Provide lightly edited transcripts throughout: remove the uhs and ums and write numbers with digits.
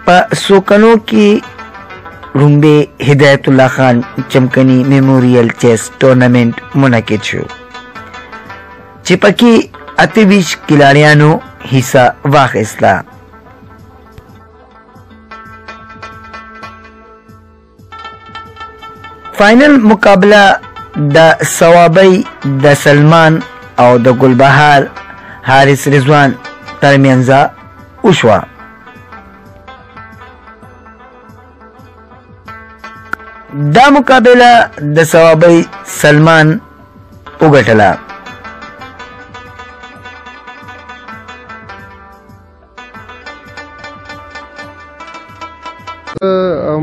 په سوکنو کې رومبه هدایت الله خان چمکنی میموریل چیس ټورنمنټ منعقد شو چې پکې 28 کلاړیانو حصہ واخیسته. فائنل مقابله د ثوابی د سلمان او د ګلبهار حارث رضوان ترمنځ وشوه. دا مقابله د ثوابی سلمان وګټله.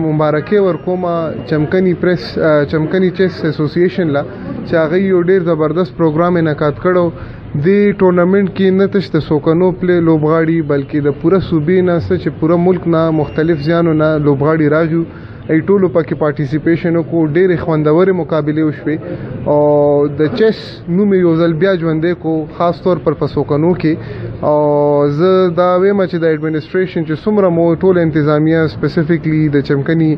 مبارکي ورکوم چمکنی چیس اسوسییشن لا چې هغه یو ډیر زبردست پروګرام انعقاد کړو. دی ټورنمنټ کې نه تشته سوکنو پلی لوبغاړي بلکې د پوره صوبې نه چې پوره ملک نه مختلف ځایونو نه لوبغاړي راغلو. ای ټولو پکې پارټیسیپیشن وکړو. ډېرې خوندورې مقابلې وشوې او د چیس نوم یو ځل بیا ژوندی کو خاص طور پر په سوکنو کې. او زه دا وایم چې د ایډمنسټریشن چې څومره مو ټول انتظامیه سپیسیفیکلی د چمکني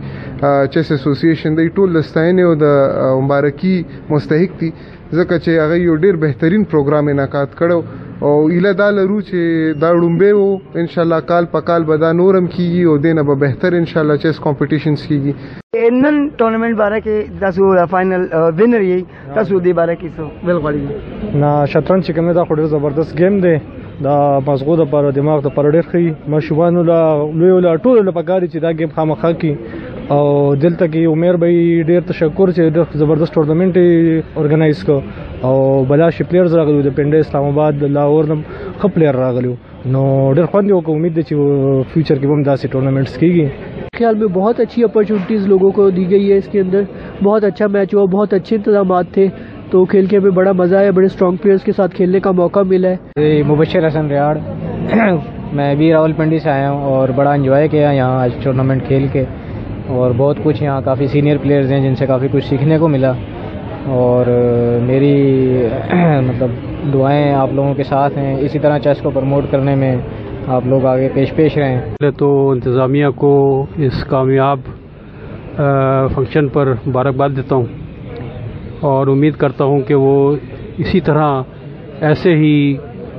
چیس اسوسییشن دی ټول د ستاینې او د مبارکي مستحق دي ځکه چې هغه یو ډېر بهترین پروګرام انعقاد کړو او ایله دا لرو چې دا وړومبی و انشاءالله کال په کال به دا نورم کیږي او دې نه به بهتر انشاءالله چیس کمپټیشنز کیږي. نن ټورنمنټ باره کې تاسو فائنل وینر یې تاسو دې باره کې څه ویل غواړئ؟ نه شطرنج چې کوم دا خو ډېر زبردست گیم دی. دا مغزو لپاره دماغ لپاره ډېر ښه ماشومانو له لویو له ټولو له پکار چې دا گیم خامخا کړي او دلته کې عمر به ډېر تشکر چې ډېر زبردست ټورنمنټ اورګنایز کو او بلاشي پلیئرز راغلي د پنډه اسلام آباد لاهور نه ښه پلیئر راغلي نو ډېر خوند یو کو امید ده چې فیوچر کې هم داسې ټورنمنټس کیږي. ख्याल में बहुत अच्छी अपॉर्चुनिटीज़ लोगों को दी गई है. इसके अंदर बहुत अच्छा मैच हुआ, बहुत अच्छे इंतजामात थे तो खेल के हमें बड़ा मज़ा आया. बड़े स्ट्रॉन्ग प्लेयर्स के साथ खेलने का मौका मिला है. मुबशर हसन रियाड़ मैं भी रावलपिंडी से आया हूँ और बड़ा इंजॉय किया यहाँ आज टूर्नामेंट खेल के और बहुत कुछ यहाँ काफ़ी सीनियर प्लेयर्स हैं जिनसे काफ़ी कुछ सीखने को मिला और मेरी मतलब दुआएं आप लोगों के साथ हैं. इसी तरह चेस को प्रमोट करने में आप लोग आगे पेश रहें. पहले तो इंतज़ामिया को इस कामयाब फंक्शन पर मुबारकबाद देता हूँ और उम्मीद करता हूँ कि वो इसी तरह ऐसे ही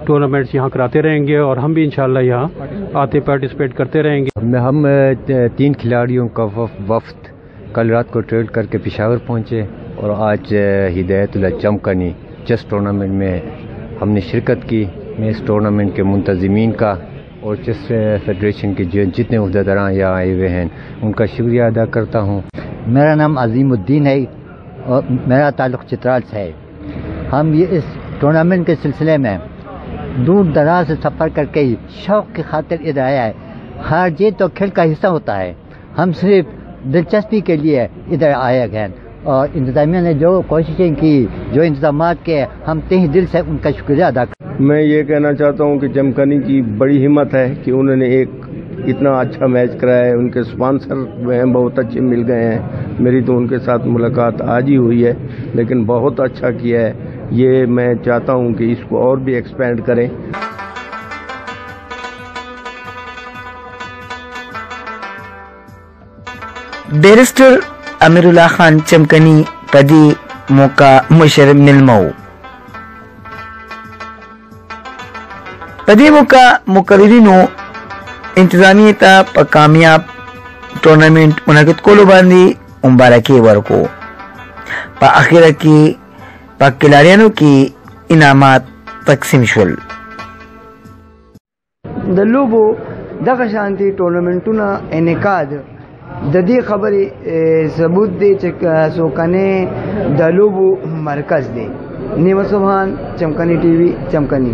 टूर्नामेंट्स यहाँ कराते रहेंगे और हम भी इंशाल्लाह यहाँ आते पार्टिसिपेट करते रहेंगे. हम 3 खिलाड़ियों का वफ्द कल रात को ट्रेवल करके पेशावर पहुँचे और आज हिदायतुल्लाह चमकनी चेस टूर्नामेंट में हमने शिरकत की. मैं इस टूर्नामेंट के मुंतज़मीन का और चेस फेडरेशन के जितने उहदेदारान यहाँ आए हुए हैं उनका शुक्रिया अदा करता हूँ. मेरा नाम अजीमुद्दीन है और मेरा ताल्लुक़ चित्राल से है. हम ये इस टूर्नामेंट के सिलसिले में दूर दराज से सफ़र करके ही शौक़ की खातिर इधर आया है. हार जीत तो खेल का हिस्सा होता है. हम सिर्फ दिलचस्पी के लिए इधर आए हैं और इंतज़ामिया ने जो कोशिशें की, जो इंतज़ामात के, हम तहे दिल से उनका शुक्रिया अदा करते हैं. मैं ये कहना चाहता हूँ कि चमकनी की बड़ी हिम्मत है कि उन्होंने एक इतना अच्छा मैच कराया है. उनके स्पॉन्सर हैं बहुत अच्छे मिल गए हैं. मेरी तो उनके साथ मुलाकात आज ही हुई है लेकिन बहुत अच्छा किया है. ये मैं चाहता हूँ कि इसको और भी एक्सपेंड करें. बैरिस्टर अमीरुल्लाह खान चमकनी पदी मौका मुशर मिलमऊ. पदी मौका मुकर्रिरीनो इंतजामिया ता प कामयाब टूर्नामेंट मुनक़िद कोलो बांधी मुबारकी वर्को. प आखिर की प खिलाड़ियों की इनामात तकसीम शुल. د لوبو دغه شانتي ټورنمنټونه انعقاد د دې خبرې ثبوت دی چې سوکنه د لوبو مرکز دی. نیمه سبحان چمکنی ټي وي چمکنی.